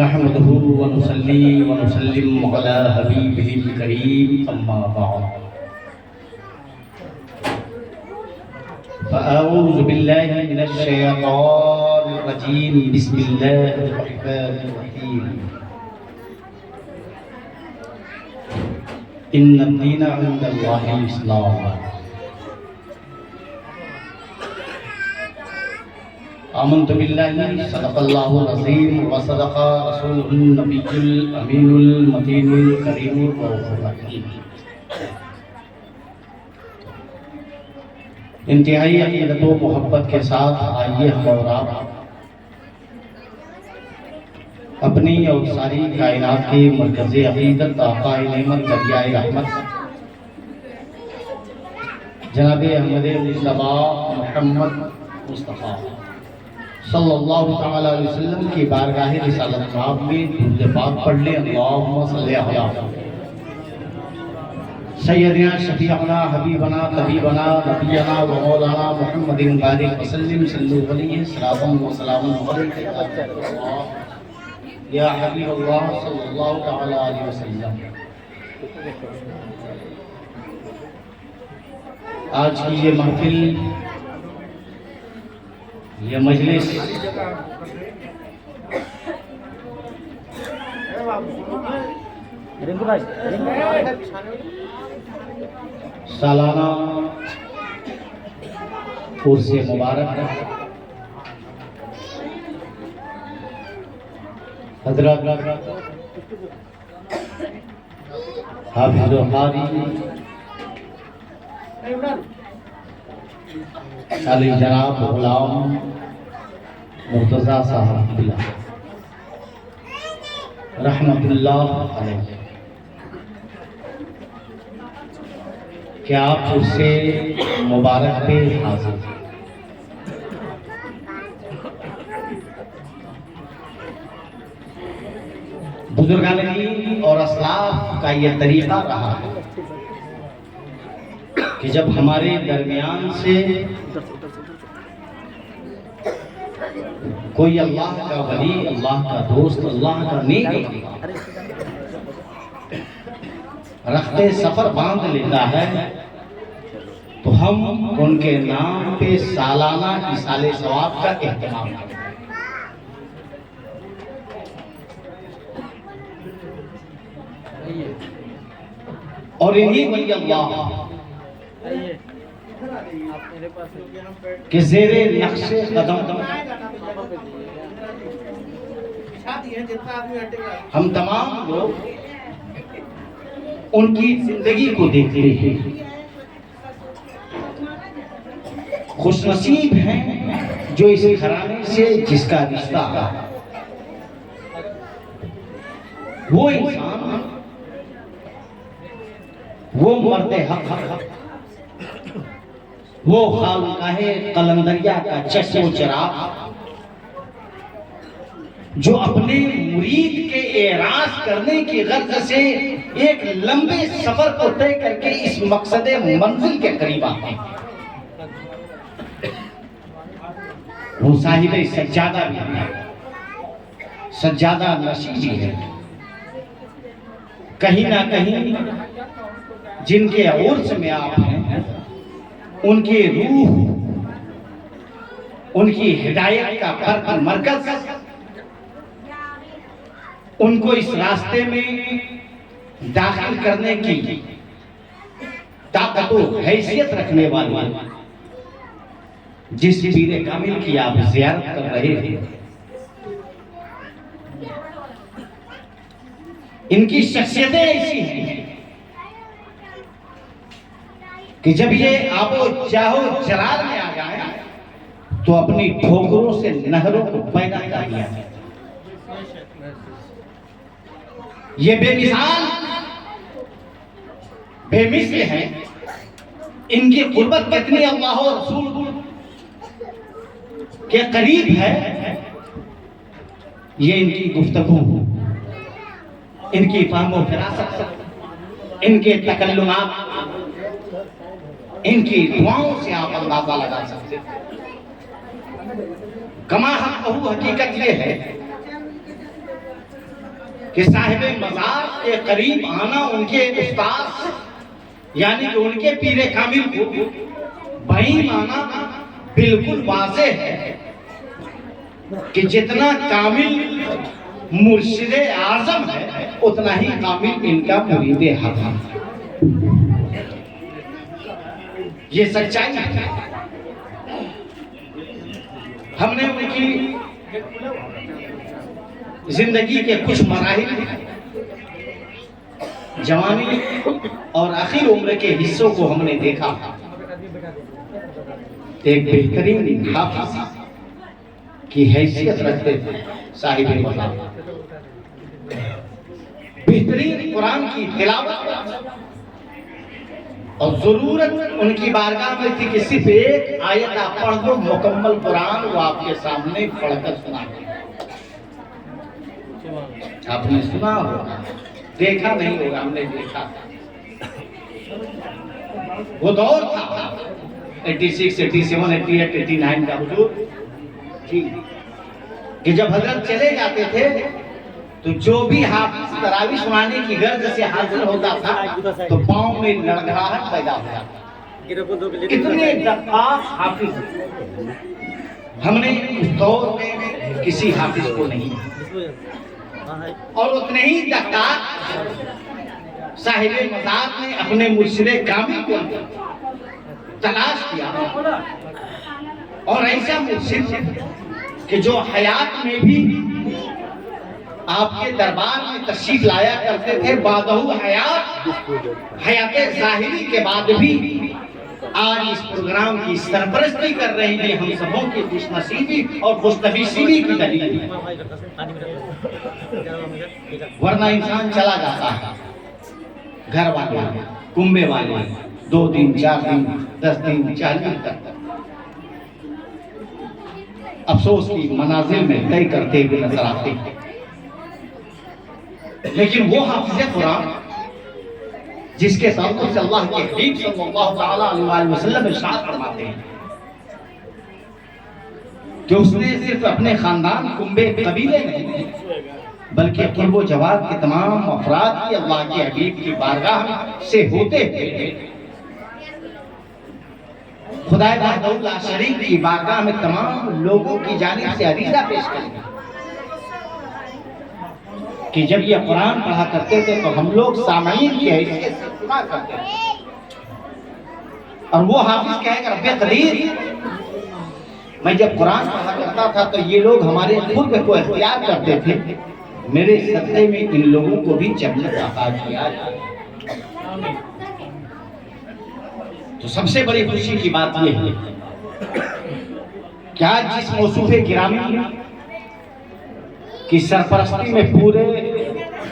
نحمده ونصلي ونسلم على حبيبه الكريم أما بعد فأعوذ بالله من الشيطان الرجيم بسم الله الرحمن الرحيم إن الدين عند الله الإسلام آمنت بالله صدق الله العظيم وصدق رسوله النبي الأمين المتين الكريم الرؤوف الرحيم انتہائی عقیدت و محبت کے ساتھ آئیے ہم اور آپ اپنی اور ساری کائنات کی مرکز عقیدت آقا نعمت دریائے رحمت جناب احمد مصطفیٰ محمد مصطفیٰ صلی اللہ تعالی علیہ وسلم کی بارگاہ رسالت خاب میں درود پاک پڑھ لیں اللہم صلی علی سیدنا شفیعنا حبیبنا طبیبنا نبینا و مولانا محمد بارک وسلم صلی علیہ السلام و سلام علیکہ یا حبیب اللہ صلی اللہ تعالی علیہ وسلم۔ آج کی یہ محفل، یہ مجلس سالانہ عرس مبارک حضرت حافظ القاری علی جناب غلام مرتضیٰ صاحب رحمت اللہ علیہ کہ آپ اس سے مبارک پہ حاضر ہیں۔ بزرگان دین اور اسلاف کا یہ طریقہ رہا ہے کہ جب ہمارے درمیان سے کوئی اللہ کا ولی، اللہ کا دوست، اللہ کا نیک رختے سفر باندھ لیتا ہے تو ہم ان کے نام پہ سالانہ ایصال ثواب کا اہتمام کرتے ہیں۔ اور انہی ولی اللہ کہ زیر نقش قدم ہم تمام لوگ ان کی زندگی کو دیکھتے ہیں۔ خوش نصیب ہیں جو اس گھرانے سے جس کا رشتہ ہے، وہ انسان، وہ مرد حق، وہ خانقاہ قلندریہ کا چشم و چراغ جو اپنے مرید کے اعراض کرنے کی غرض سے ایک لمبے سفر کو طے کر کے اس مقصد منزل کے قریب آتے ہیں۔ وہ صاحب سجادہ بھی ہے، سجادہ نشین بھی ہے۔ کہیں نہ کہیں جن کے عرس میں آپ ہیں، ان کی روح، ان کی ہدایت کا فرق مرکز ان کو اس راستے میں داخل کرنے کی طاقت و حیثیت رکھنے والی جس پیر کامل کی آپ زیارت کر رہے ہیں، ان کی شخصیتیں ایسی ہیں کہ جب یہ آب و جاہو جلال میں آ جائیں تو اپنی ٹھوکروں سے نہروں کو پیدا کر دیا ہے۔ یہ بے مثال، بے مثل ہیں، ان کی قربت کتنی اللہ و رسول کے قریب ہے، یہ ان کی گفتگو، ان کی فہم و فراست، ان کے تکلمات، ان کی دعاؤں سے آپ اندازہ لگا سکتے ہیں۔ کما حقہ، حقیقت یہ ہے کہ صاحب مزار کے قریب آنا ان کے استاد یعنی کہ ان کے پیر کامل کو بعید مانا بالکل واضح ہے کہ جتنا کامل مرشد اعظم ہے اتنا ہی کامل ان کا مرید حق ہے. یہ سچائی ہے. ہم نے ان کی زندگی کے کچھ مراحل، جوانی اور آخر عمر کے حصوں کو ہم نے دیکھا. ایک بہترین حافظ کی حیثیت رکھتے تھے صاحب مزار. بہترین قرآن کی تلاوت اور ضرورت ان کی بارگاہ میں تھی کہ صرف ایک آیت آپ پڑھ دو، مکمل قرآن وہ آپ کے سامنے پڑھ کر سنا دیں. آپ نے سنا ہوگا، دیکھا نہیں ہوگا، ہم نے دیکھا. وہ دور تھا 86 87 88 89 کا حضور جی، کہ جب حضرت چلے جاتے تھے تو جو بھی حافظ تراویح سنانے کی غرض سے حاضر ہوتا تھا تو پاؤں میں لڑکھڑاہٹ پیدا ہو جاتا. کتنے دقاق حافظ ہم نے اس دور میں کسی حافظ کو نہیں، اور اتنے ہی دقاق صاحب مزار نے اپنے مرشد کامل کو تلاش کیا، اور ایسا مرشد کہ جو حیات میں بھی آپ کے دربار میں تشریف لایا کرتے تھے، بعدہ حیات ظاہری کے بعد بھی آج اس پروگرام کی سرپرستی کر رہے ہیں. ہم سبوں کی خوش نصیبی اور خوش نصیبی کی دلیل ہے. ورنہ انسان چلا جاتا ہے، گھر والے کنبے والے 2 دن 4 دن 10 دن 40 دن تک افسوس کی منازل میں طے کرتے ہوئے نظر آتے ہیں. لیکن وہ حافظ قرآن جس کے تعلق سے اللہ کے حبیب صلی اللہ تعالیٰ علیہ وسلم ارشاد فرماتے ہیں کہ اس نے صرف اپنے خاندان کنبے قبیلے نہیں بلکہ قرب و جوار کے تمام افراد کی اللہ کے حبیب کی بارگاہ سے ہوتے ہوئے خدا وحدہ لا شریک کی بارگاہ میں تمام لوگوں کی جانب سے عریضہ پیش کریں کہ جب یہ قرآن پڑھا کرتے تھے تو ہم لوگ سامعین کی حیثیت سے سنا کرتے تھے، اور وہ حافظ کہے کہ رب قدیر میں جب قرآن پڑھا کرتا تھا تو یہ لوگ ہمارے خود کو اختیار کرتے تھے، میرے صدقے میں ان لوگوں کو بھی جنت عطا کیا جائے. تو سب سے بڑی خوشی کی بات یہ ہے کہ آج جس موصوف گرامی کی سرپرستی میں پورے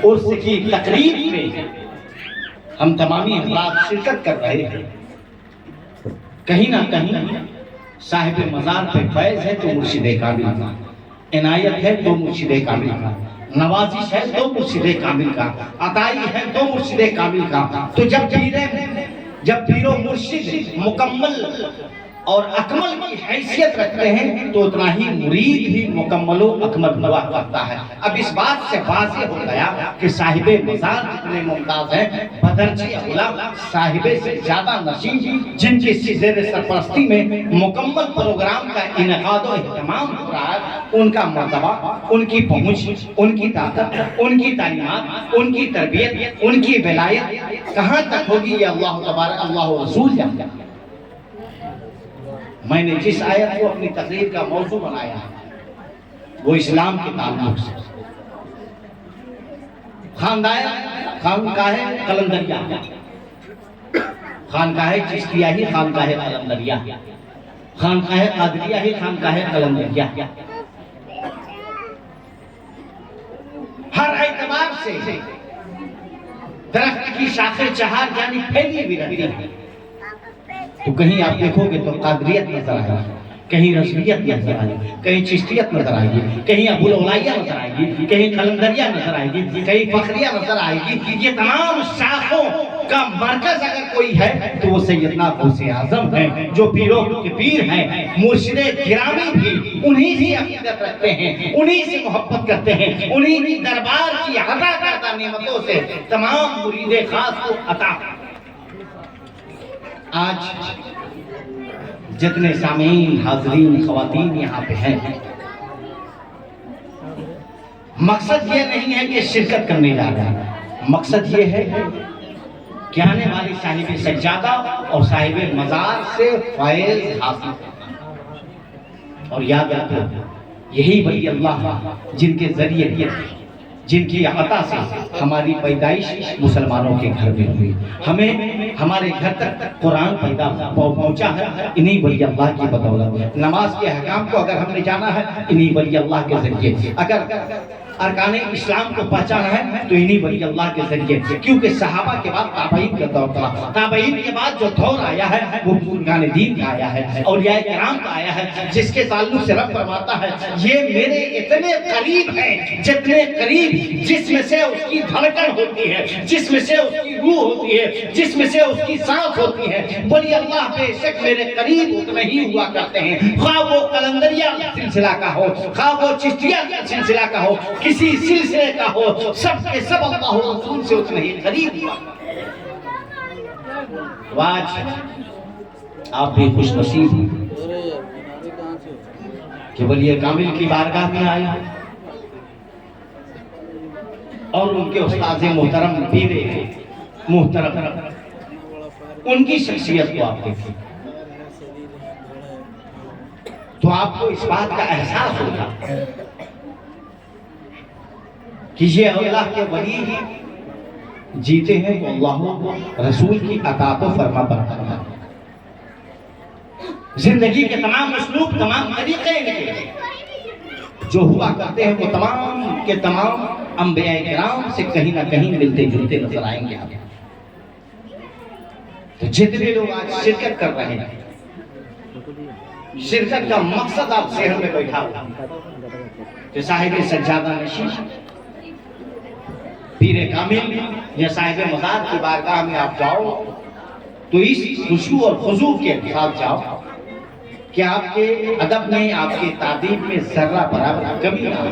عرس کی تقریب میں ہم تمامی افراد شرکت کر رہے ہیں، کہیں نہ کہیں صاحب مزار پہ فیض ہے تو مرشد کامل کا، عنایت ہے تو مرشد کامل کا، نوازش ہے تو مرشد کامل کا، عطائی ہے تو مرشد کامل کا. تو جب پیر و مرشد مکمل اور اکمل کی حیثیت رکھتے ہیں تو اتنا ہی مرید بھی مکمل و اکمل ہوا کرتا ہے. اب اس بات سے واضح ہو گیا کہ صاحب مزار جتنے ممتاز ہیں، بدرچی اولا صاحب سے زیادہ نشین جن کی زیر سرپرستی میں مکمل پروگرام کا انعقاد و اہتمام ہو رہا ہے، ان کا مرتبہ، ان کی پہنچ، ان کی طاقت، ان کی تعلیمات، ان کی تربیت، ان کی ولایت کہاں تک ہوگی یہ اللہ تبارک اللہ و رسول جانتے ہیں. میں نے جس آیت کو اپنی تقریر کا موضوع بنایا ہے وہ اسلام کے تعلق سے خانقاہ قلندریہ، خانقاہ چشتیہ ہی خانقاہ قلندریہ، خانقاہ قادریہ ہی خانقاہ قلندریہ. ہر اعتبار سے درخت کی شاخیں چہار یعنی پھیلی ہوئی رہتی ہے. تو کہیں آپ دیکھو گے تو قادریت نظر آئے گی، کہیں رسمیت نظر آئے گی، کہیں چشتیت نظر آئے گی، کہیں ابوالعلیہ نظر آئے گی، کہیں قلندریہ نظر آئے گی، کہیں فخریہ نظر آئے گی۔ یہ تمام شاخوں کا مرکز اگر کوئی ہے تو وہ سیدنا غوث اعظم ہیں، جو پیروں کے پیر ہیں، مرشد گرامی بھی انہی سے عقیدت رکھتے ہیں، انہی سے محبت کرتے ہیں، انہی کی دربار کی عطا کردہ نعمتوں سے تمام مرید خاص کو عطا۔ آج جتنے سامعین، حاضرین، خواتین یہاں پہ ہیں، مقصد یہ نہیں ہے کہ شرکت کرنے جا رہے ہیں، مقصد یہ ہے کہ آنے والی صاحب سجادہ اور صاحب مزار سے فیض حاصل کرنا۔ اور یاد رکھو یہی ولی اللہ جن کے ذریعے، جن کی عطا سے ہماری پیدائش مسلمانوں کے گھر میں ہوئی، ہمیں ہمارے گھر تک قرآن پیدا پہنچا ہے انہی ولی اللہ کی بدولت۔ نماز کے احکام کو اگر ہم نے جانا ہے انہی ولی اللہ کے ذریعے، اگر ارکان اسلام کو پہچانا ہے تو انہی ولی اللہ کے ذریعے، کیونکہ صحابہ کے بعد تابعین کا دور تھا، تابعین کے بعد جو دور آیا ہے وہ بزرگان دین کا آیا ہے، اولیاء کرام کا آیا ہے، جس کے تعلق سے رب فرماتا ہے یہ میرے اتنے قریب ہیں جتنے قریب جس میں سے اس کی دھڑکن ہوتی ہے، جس میں سے اس کی روح ہوتی ہے، جس میں سے اس کی سانس ہوتی ہے۔ ولی اللہ بے شک میرے قریب اتنے ہی ہوا کرتے ہیں، خواہ وہ قلندریہ سلسلہ کا ہو، خواہ وہ چشتیہ سلسلہ کا ہو، کسی سلسلے کا ہو، سب کے سب اللہ رسول سے اتنے ہی قریب ہوا۔ آج آپ بھی خوش نصیب کہ ولی کامل کی بارگاہ میں آئے اور ان کے استاذ محترم، پیر محترم، ان کی شخصیت کو آپ دیکھیں تو آپ کو اس بات کا احساس ہوگا کہ یہ اللہ کے ولی جیتے ہیں تو اللہ رسول کی اطاعت و فرما برداری ہے۔ زندگی کے تمام اسلوب، تمام طریقے جو ہوا کرتے ہیں وہ تمام کے تمام انبیاء کرام سے کہیں نہ کہیں ملتے جلتے نظر آئیں گے۔ تو جتنے لوگ آج شرکت کر رہے ہیں، شرکت کا مقصد آپ ذہن میں بیٹھا ہوا کہ صاحب سجادہ نشین، پیر کامل یا صاحب مزار کی بارگاہ میں آپ جاؤ تو اس خشوع اور خضوع کے ساتھ جاؤ کہ آپ کے ادب میں، آپ کے تعدیب میں ذرہ برابر کمی نہ ہو،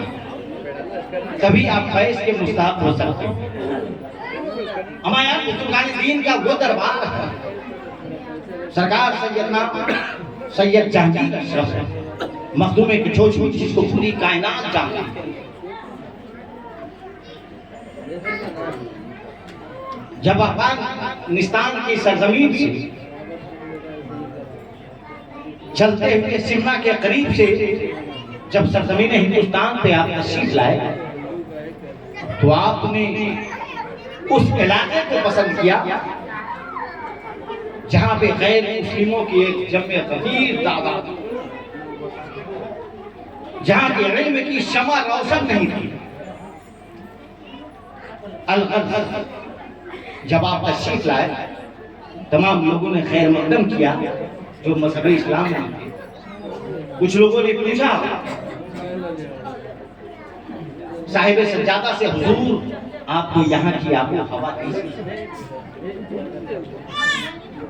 کبھی آپ فیض کے مستحق ہو سکتے ہیں۔ ہمارے بزرگان دین کا وہ دربار ہے، سرکار سیدنا سید جہانگیر اشرف مخدوم کچھوچ جس کو پوری کائنات جانتی ہے، جب افغانستان کی سرزمین سے چلتے ہوئے سمنا کے قریب سے جب سرزمین ہندوستان پہ آپ تشریف لائے تو آپ نے اس علاقے کو پسند کیا جہاں پہ غیر مسلموں کی ایک جمع غفیر تعداد، جہاں پہ علم کی شمع روشن نہیں تھی۔ الغرض جب آپ تشریف لائے تمام لوگوں نے خیر مقدم کیا جو مذہب اسلام میں تھے۔ کچھ لوگوں نے پوچھا صاحب سجادہ سے حضور آپ کو یہاں کی آب و ہوا کیسی؟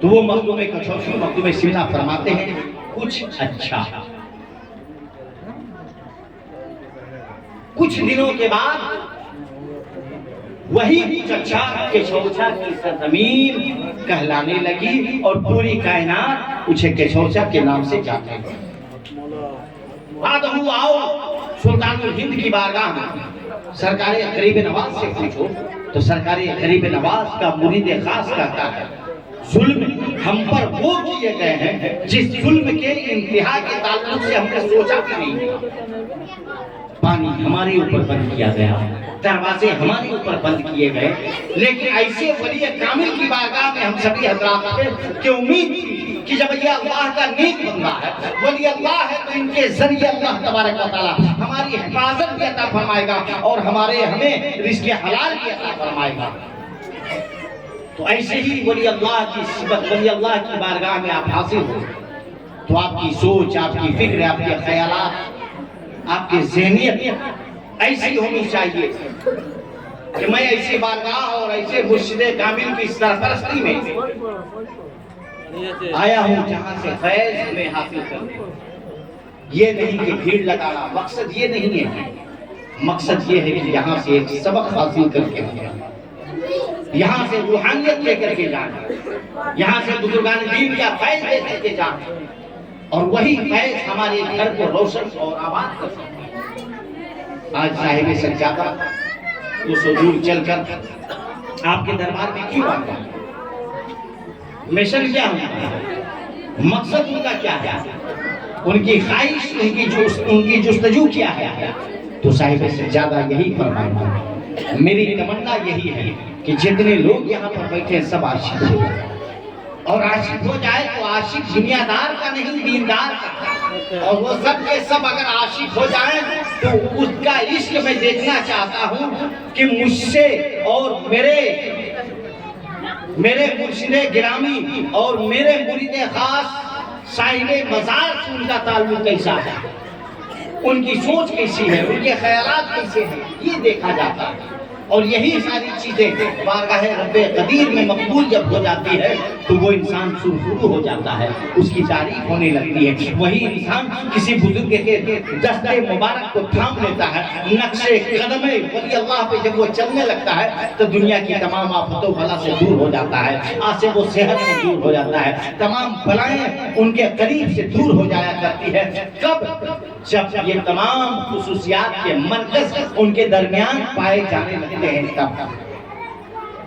تو وہ مخدوم کچھوچی، مخدوم سمنا فرماتے ہیں کچھ اچھا۔ کچھ دنوں کے بعد وہی چچا کچھوچا کی سرزمین کہلانے لگی اور پوری کائنات اسے کچھوچا کے نام سے جاتے ہیں۔ آدھو آؤ سلطان الہند کی بارگاہ میں سرکار غریب نواز سے پوچھو تو سرکار غریب نواز کا مرید خاص کہتا ہے ظلم ہم پر وہ کیے گئے ہیں جس ظلم کے انتہا کے تعلق سے ہم نے سوچا بھی نہیں۔ پانی ہمارے اوپر بند کیا گیا، دروازے ہمارے اوپر بند کیے گئے، لیکن ایسے ولی کامل کی بارگاہ میں ہم سبھی حضرات تھے کہ امید تھی کہ جب یہ اللہ کا نیک بندہ ہے، ولی اللہ ہے، تو ان کے ذریعے اللہ تبارک و تعالی ہماری حفاظت بھی عطا فرمائے گا اور ہمیں رزق حلال بھی عطا فرمائے گا۔ تو ایسے ہی ولی اللہ کی صفت، ولی اللہ کی بارگاہ میں آپ حاضر ہو تو آپ کی سوچ، آپ کی فکر، آپ کے خیالات، آپ کی ذہنیت ایسی ہونی چاہیے کہ میں ایسی بارگاہ اور ایسے مرشد کامل کی سرپرستی میں آیا ہوں جہاں سے فیض میں حاصل کرنے. یہ نہیں کہ بھیڑ لگانا، مقصد یہ نہیں ہے. مقصد یہ ہے کہ یہاں سے ایک سبق حاصل کر کے یہاں سے روحانیت لے کر کے جانا، یہاں سے بزرگان دین کا فیض لے کر کے جانا، اور وہی فیض ہمارے گھر کو روشن اور آباد کر سکتا ہے. آج صاحب سجادہ اس حضور چل کر آپ کے دربار میں کیوں آ گیا؟ مشن کیا ہوں؟ مقصد ان کا کیا ہے؟ ان کی خواہش، ان کی جستجو کیا ہے؟ تو صاحب سجادہ یہی فرمایا، میری تمنا یہی ہے کہ جتنے لوگ یہاں پر بیٹھے سب عاشق ہو جائے، اور عاشق ہو جائے تو عاشق دنیا دار کا نہیں، دیندار کا. اور وہ سب کے سب اگر عاشق ہو جائیں تو اس کا عشق میں دیکھنا چاہتا ہوں کہ مجھ سے اور میرے مرشد گرامی اور میرے مرید خاص صاحب مزار سے ان کا تعلق کیسا ہے، ان کی سوچ کیسی ہے، ان کے خیالات کیسے ہیں، یہ دیکھا جاتا ہے. اور یہی ساری چیزیں بارگاہ رب قدیر میں مقبول جب ہو جاتی ہے تو وہ انسان سرخرو ہو جاتا ہے، اس کی تعریف ہونے لگتی ہے. وہی انسان کسی بزرگ کے دست مبارک کو تھام لیتا ہے، نقش قدم ولی اللہ پہ جب وہ چلنے لگتا ہے تو دنیا کی تمام آفتوں بلا سے دور ہو جاتا ہے، آسے وہ صحت سے دور ہو جاتا ہے، تمام بلائیں ان کے قریب سے دور ہو جایا کرتی ہے. کب؟ جب یہ تمام خصوصیات کے مرکز ان کے درمیان پائے جانے لگتے ہیں.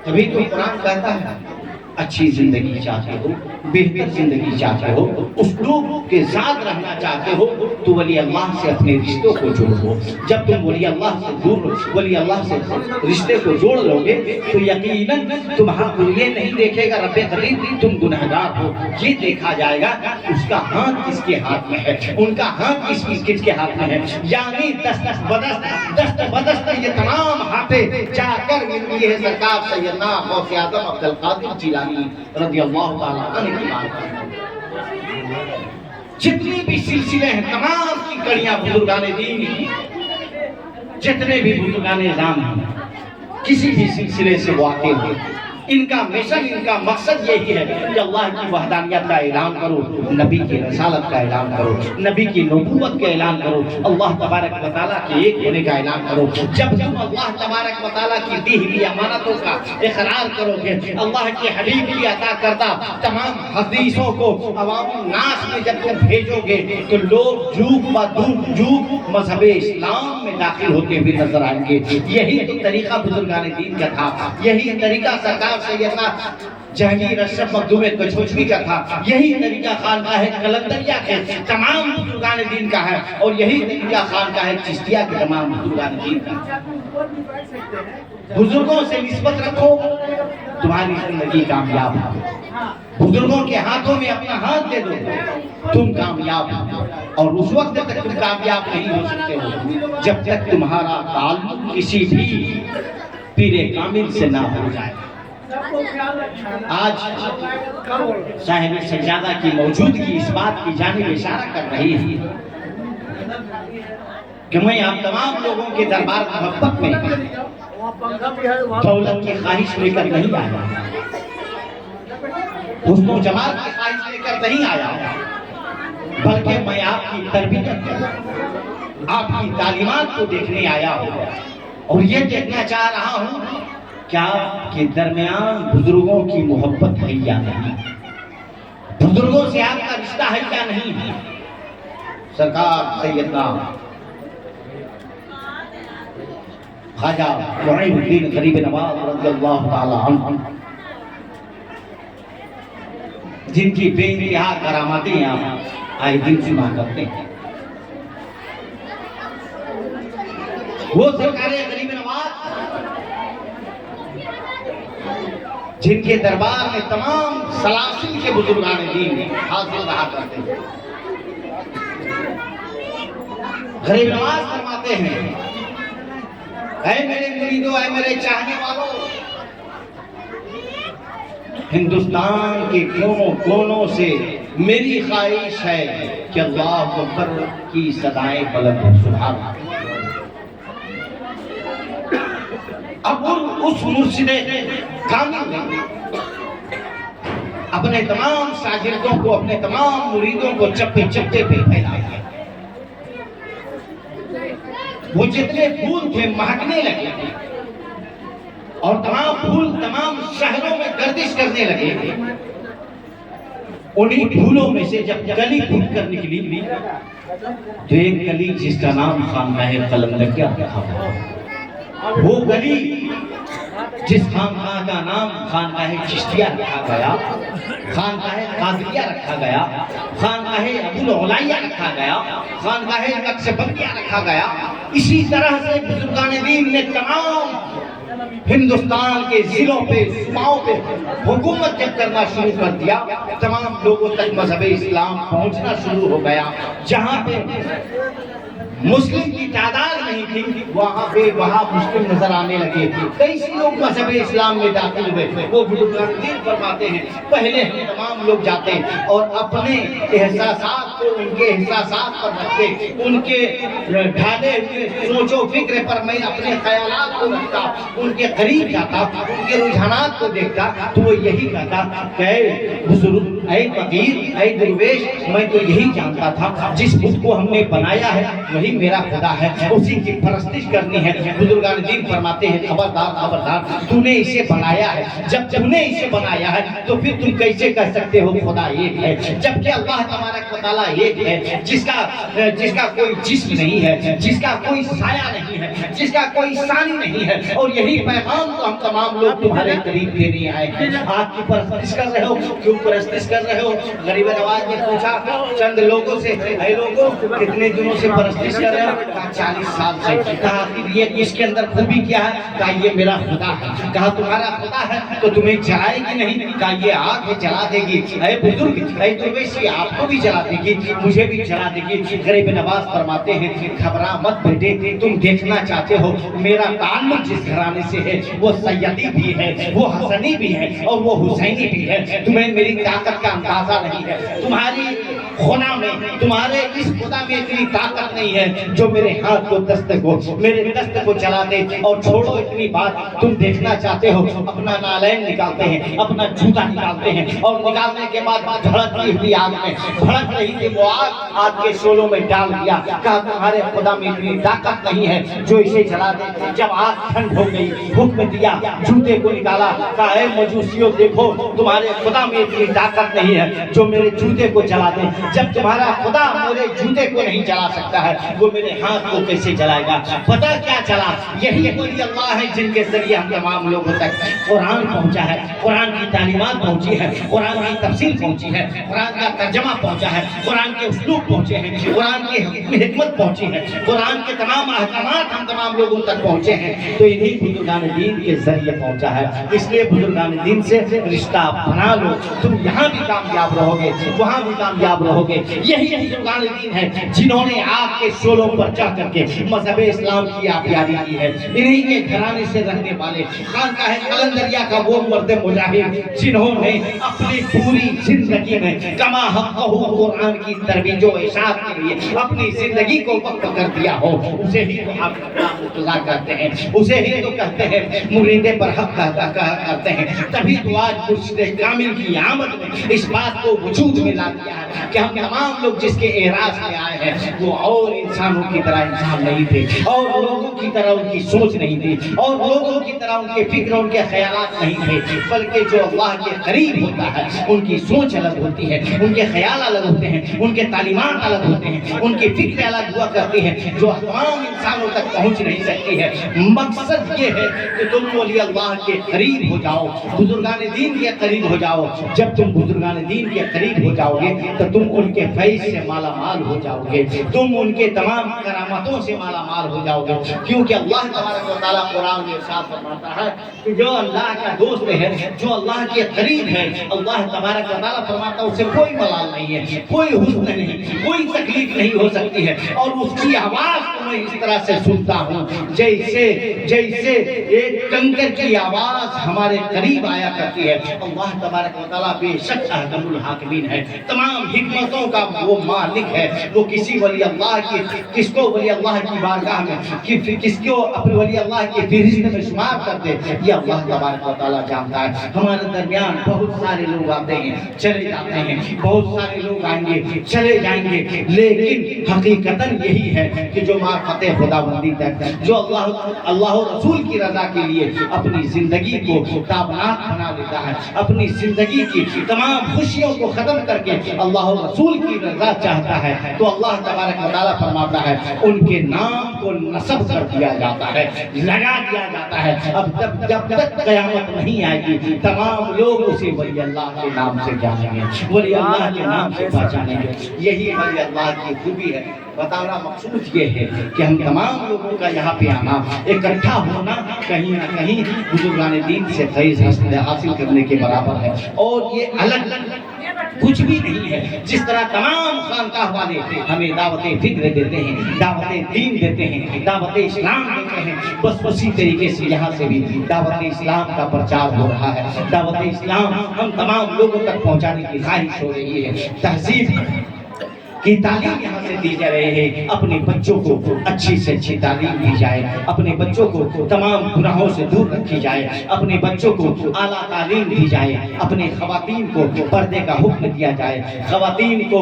تبھی تو قرآن کہتا ہے اچھی زندگی چاہتے ہو، بہتر زندگی چاہتے ہو، اسلوب کے ساتھ رہنا چاہتے ہو تو ولی اللہ سے اپنے رشتوں کو جوڑو. جب تم ولی اللہ سے رشتے کو جوڑ لو گے تو یقیناً تمہارا یہ نہیں دیکھے گا رب قدیر تم گنہگار ہو، یہ دیکھا جائے گا اس کا ہاتھ کس کے ہاتھ میں ہے، ان کا ہاتھ کس کے ہاتھ میں ہے. یعنی دست بدست یہ تمام ہاتھیں جا کر ملتی ہے سرکار سیدنا غوث اعظم عبد القادر جیلانی رضی اللہ تعالیٰ عنہ کی بات. جتنی بھی سلسلے ہیں تمام کی کڑیاں بزرگان دین کی، جتنے بھی بزرگان نظام ہیں کسی بھی سلسلے سے واقع ہیں، ان کا مشن، ان کا مقصد یہی ہے کہ اللہ کی وحدانیت کا اعلان کرو، نبی کی رسالت کا اعلان کرو، نبی کی نبوت کا اعلان کرو، اللہ تبارک و تعالیٰ کے ایک ہونے کا اعلان کرو. جب تم اللہ تبارک و تعالیٰ کی دی ہوئی امانتوں کا اقرار کرو گے، اللہ کے حبیب کی عطا کردہ تمام حدیثوں کو عوام الناس میں جب تم بھیجو گے تو لوگ جھوک مذہب اسلام میں داخل ہوتے ہوئے نظر آئیں گے. یہی تو طریقہ بزرگان دین کا تھا، یہی طریقہ سرکار سیدنا جہانگیر اشرف مخدوم کچھوچوی کا تھا، یہی طریقہ خانقاہ قلندریہ کے تمام بزرگان دین کا ہے، اور یہی طریقہ خانقاہ چشتیہ کے تمام بزرگان دین کا. بزرگوں سے نسبت رکھو، تمہاری زندگی کامیاب ہو. بزرگوں کے ہاتھوں میں اپنا ہاتھ دے دو، تم کامیاب ہو. اور اس وقت تک تم کامیاب نہیں ہو سکتے ہو جب تک تمہارا تعلق کسی بھی پیر کامل سے نہ ہو جائے. آج صاحب سجادہ کی موجودگی اس بات کی جانب اشارہ کر رہی ہے کہ میں آپ تمام لوگوں کے دربار محبت میں دولت کی خواہش لے کر نہیں آیا، حسن و جمال کی خواہش لے کر نہیں آیا، بلکہ میں آپ کی تربیت، آپ کی تعلیمات کو دیکھنے آیا ہوں، اور یہ دیکھنا چاہ رہا ہوں کہ آپ کے درمیان بزرگوں کی محبت ہے یا نہیں، بزرگوں سے آپ کا رشتہ ہے یا نہیں. سرکار سیدنا خواجہ معین الدین غریب نواز رضی اللہ تعالی عنہ، جن کی بے انتہا کراماتیں آپ آئے دن سنا کرتے ہیں، وہ سرکار غریب نواز جن کے دربار میں تمام سلاسل کے بزرگان دین حاضر رہا کرتے ہیں. غریب نواز فرماتے ہیں، اے میرے مریدو، اے میرے چاہنے والوں، ہندوستان کے کونوں کونوں سے میری خواہش ہے کہ اللہ اکبر کی صدائیں بلند ہوں. سبحان اللہ. اب اس مرشد کامل نے اپنے تمام شاگردوں کو، اپنے تمام مریدوں کو چپے چپے پہ پھیلایا. وہ جتنے پھول تھے مہکنے لگے اور تمام پھول تمام شہروں میں گردش کرنے لگے. انہی پھولوں میں سے جب کلی پھوٹ کر نکلی تو ایک کلی جس کا نام خانقاہ قلندریہ رکھا گیا. وہ گلی جس خانقاہ کا نام خانقاہ چشتیہ رکھا گیا، خانقاہ قادریہ رکھا گیا، خانقاہ ابوالعالیہ رکھا گیا، خانقاہ نقشبندیہ رکھا گیا. اسی طرح سے بزرگان دین نے تمام ہندوستان کے ضلعوں پہ، صوبوں پہ حکومت جب کرنا شروع کر دیا، تمام لوگوں تک مذہب اسلام پہنچنا شروع ہو گیا. جہاں پہ مسلم کی تعداد نہیں تھی وہاں مسلم نظر آنے لگے. کئی سے لوگ مذہب اسلام میں داخل ہوئے. وہ بزرگان دین فرماتے ہیں پہلے ہم تمام لوگ جاتے اور اپنے احساسات کو ان کے احساسات پر رکھتے، ان کے ڈھالے ہوئے سوچ و فکر پر میں اپنے خیالات کو رکھتا، ان کے قریب جاتا، ان کے رجحانات کو دیکھتا تو وہ یہی کہتا کہ اے بزرگ، اے فقیر، اے درویش، میں تو یہی جانتا تھا جس بت کو ہم نے بنایا ہے وہی میرا خدا ہے، اسی کی پرستش کرنی ہے. بزرگان دین فرماتے ہیں خبردار خبردار، تو نے اسے بنایا ہے. جب تم نے اسے بنایا ہے تو پھر تم کیسے کہہ سکتے ہو خدا ایک ہے، جبکہ اللہ تبارک و تعالیٰ ایک ہے جس کا کوئی جسم نہیں ہے، جس کا کوئی سایہ نہیں ہے، جس کا کوئی ثانی نہیں ہے. اور یہی پیغام تو ہم تمام لوگ تمہارے قریب دینے آئے ہیں. آپ کی پرستش کر رہے ہو، کیوں پرستش کر رہے ہو؟ غریب نواز نے پوچھا چند لوگوں سے، اے لوگوں کتنے دنوں سے پرستش کر رہے ہو؟ کہا 40 سال سے. کہا یہ اس کے اندر خوبی کیا ہے؟ کہا یہ میرا خدا ہے. کہا تمہارا خدا ہے تو تمہیں جلائے گی نہیں؟ کہا یہ آگ ہے جلا دے گی. اے بزرگ، اے درویشی، آپ کو بھی جلا دے گی، مجھے بھی جلا دے گی. غریب نواز فرماتے ہیں گھبرا مت بیٹے، تم دیکھنا چاہتے ہو میرا تعلق جس گھرانے سے ہے وہ سیدی بھی ہے، وہ حسنی بھی ہے اور وہ حسینی بھی ہے. تمہیں میری طاقت کا اندازہ نہیں ہے. تمہاری خدا میں، تمہارے اس خدا میں اتنی طاقت نہیں ہے جو میرے ہاتھ کو میرے دست کو چلا دے. اور چھوڑو اتنی بات، تم دیکھنا چاہتے ہو اپنا نالین نکالتے ہیں، اپنا جوتا نکالتے ہیں اور نکالنے کے بعد بھڑکتی ہوئی آگ میں بھڑک رہی تھی وہ آگ کے شعلوں میں ڈال دیا. کہا تمہارے خدا میں اتنی طاقت نہیں ہے جو اسے جلا دے. جب آگ ٹھنڈ ہو گئی حکم دیا، جوتے کو نکالا. کہا اے مجوسیوں دیکھو تمہارے خدا میں اتنی طاقت نہیں ہے جو میرے جوتے کو جلا دے. جب تمہارا خدا میرے جوتے کو نہیں جلا سکتا ہے وہ میرے ہاتھ کو کیسے جلائے گا؟ پتہ کیا چلا؟ یہی ولی اللہ ہے جن کے ذریعے ہم تمام لوگوں تک قرآن پہنچا ہے، قرآن کی تعلیمات پہنچی ہے، قرآن کی تفسیر پہنچی ہے، قرآن کا ترجمہ پہنچا ہے، قرآن کے اسلوب پہنچے ہیں، قرآن کی حکمت پہنچی ہے، قرآن کے تمام احکامات ہم تمام لوگوں تک پہنچے ہیں تو انہی بزرگان دین کے ذریعے پہنچا ہے. اس لیے بزرگان دین سے رشتہ بنا لو، تم یہاں بھی کامیاب رہو گے، وہاں بھی کامیاب رہو گے. یہی بزرگان دین ہے جنہوں نے آپ کے شعلوں پر چڑھ کر کے مذہب اسلام کی آبیاری کی ہے. انہی کے گھرانے سے رہنے والے خانقاہ قلندریہ کا وہ مرد مجاہد جنہوں نے اپنی پوری زندگی میں کما حقہ قرآن کی ترویج و اشاعت کے لیے اپنی زندگی کو وقف کر دیا ہو، اسے ہی تو آپ مقتضا کرتے ہیں، اسے ہی تو کہتے ہیں مرید پر حق کرتے ہیں. تبھی تو آج مرشد کامل کی آمد میں اس بات کو وجود میں لا دیا ہے کہ ہم تمام لوگ جس کے اعراض میں آئے ہیں وہ اور انسانوں کی طرح انسان نہیں تھے، اور لوگوں کی طرح ان کی سوچ نہیں تھی، اور لوگوں کی طرح ان کے فکر، ان کے خیالات نہیں تھے، بلکہ جو اللہ کے قریب ہوتا ہے ان کی سوچ الگ ہوتی ہے، ان کے خیال الگ ہوتے ہیں، ان کے تعلیمات الگ ہوتے ہیں، ان کی فکر الگ ہوا کرتی ہیں جو تمام انسانوں تک پہنچ نہیں سکتی ہے. مقصد یہ ہے کہ تم ولی اللہ کے قریب ہو جاؤ، بزرگان دین کے قریب ہو جاؤ. جب تم بزرگان دین کے قریب ہو جاؤ گے تو تم ان کے فیض سے مالا مال ہو جاؤ گے، تم ان کے تمام کرامتوں سے مالا مال ہو جاؤ گے. کیونکہ اللہ تبارک و تعالیٰ قرآن میں ارشاد فرماتا ہے کہ جو اللہ کا دوست ہے، جو اللہ کے قریب ہے، اللہ تبارک و تعالیٰ فرماتا ہے اسے کوئی ملال نہیں ہے، کوئی حزن نہیں، کوئی تکلیف نہیں ہو سکتی ہے، اور اس کی آواز میں اس طرح سے سنتا ہوں جیسے جیسے ایک کنکر کی آواز ہمارے قریب آیا کرتی ہے۔ اللہ تبارک و تعالیٰ بے شک احکم الحاکمین ہے، تمام حکمتوں کا وہ مالک ہے۔ وہ کسی ولی اللہ کی کس کو ولی اللہ کی بارگاہ میں کس کو اپنے ولی اللہ کی فہرست میں شمار کر دے، یہ اللہ تبارک و تعالیٰ جانتا ہے۔ ہمارے درمیان بہت سارے لوگ آتے ہیں چلے جاتے ہیں، بہت سارے لوگ آئیں گے چلے جائیں گے، لیکن حقیقتاً یہی ہے کہ جو معرفت خدا بندی تک، جو اللہ و رسول کی رضا کے لیے اپنی زندگی کو تابناک بنا لیتا ہے، اپنی زندگی کی تمام خوشیوں کو ختم کر کے اللہ و رسول کی رضا چاہتا ہے، تو اللہ تبارک و تعالیٰ فرماتا ہے ان کے نام کو نصب کر دیا جاتا ہے، لگا دیا جاتا ہے۔ اب جب تک قیامت نہیں آئے گی تمام لوگ اسے ولی اللہ کے نام سے جانیں گے، ولی اللہ کے نام سے پہچانیں گے۔ یہی ولی اللہ کی خوبی ہے۔ بتانا مقصود یہ ہے کہ ہم تمام لوگوں کا یہاں پہ آنا، اکٹھا ہونا کہیں نہ کہیں بزرگان دین سے فیض حاصل کرنے کے برابر ہے، اور یہ الگ کچھ بھی نہیں ہے۔ جس طرح تمام خانقاہ والے ہمیں دعوت فکر دیتے ہیں، دعوت دین دیتے ہیں، دعوت اسلام دیتے ہیں، بس اسی طریقے سے یہاں سے بھی دعوت اسلام کا پرچار ہو رہا ہے۔ دعوت اسلام ہم تمام لوگوں تک پہنچانے کی خواہش ہو رہی ہے۔ تہذیب کی تعلیم یہاں سے دی جا رہی ہے، اپنے بچوں کو اچھی سے اچھی تعلیم دی جائے، اپنے بچوں کو تمام گناہوں سے دور رکھی جائے، اپنے بچوں کو اعلیٰ تعلیم دی جائے، اپنے خواتین کو پردے کا حکم دیا جائے، خواتین کو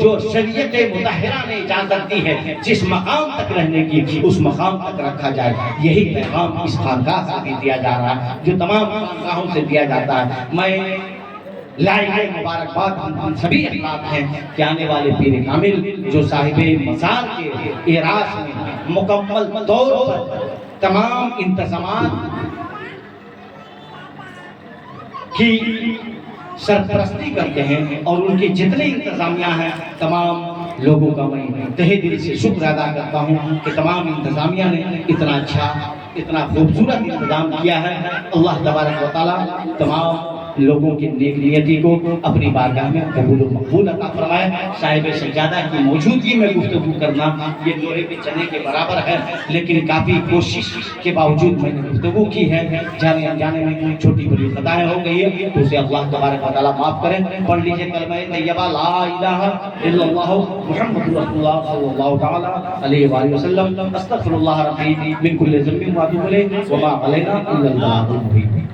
جو شریعت مطہرہ نے اجازت دی ہے جس مقام تک رہنے کی اس مقام تک رکھا جائے۔ یہی پیغام اس خانقاہ سے بھی دیا جا رہا ہے جو تمام خانقاہوں سے دیا جاتا ہے۔ میں لائے مبارکباد ہم سبھی احباب ہیں کہ آنے والے پیر کامل جو صاحب مزار کے اعراض میں مکمل طور پر تمام انتظامات کی سرپرستی کرتے ہیں، اور ان کے جتنے انتظامیہ ہیں تمام لوگوں کا میں تہہ دل سے شکر ادا کرتا ہوں کہ تمام انتظامیہ نے اتنا اچھا اتنا خوبصورت انتظام کیا ہے۔ اللہ تبارک و تعالیٰ تمام لوگوں کی نیک نیتی کو اپنی بارگاہ میں قبول و مقبول عطا فرمائے۔ صاحب سجادہ کی موجودگی میں گفتگو کرنا یہ لوہے کے چنے کے برابر ہے، لیکن کافی کوشش کے باوجود میں نے گفتگو کی ہے، جانے انجانے میں کوئی چھوٹی بڑی خطائیں ہو گئی ہے تو اسے اللہ تبارک و تعالیٰ معاف کریں۔ پڑھ لیجیے کلمہ طیبہ لا الہ الا اللہ محمد رسول اللہ صلی اللہ تعالیٰ علیہ وآلہ وسلم۔ استغفر اللہ ربی من کل ذنب واتوب الیہ وما علینا الا البلاغ المبین۔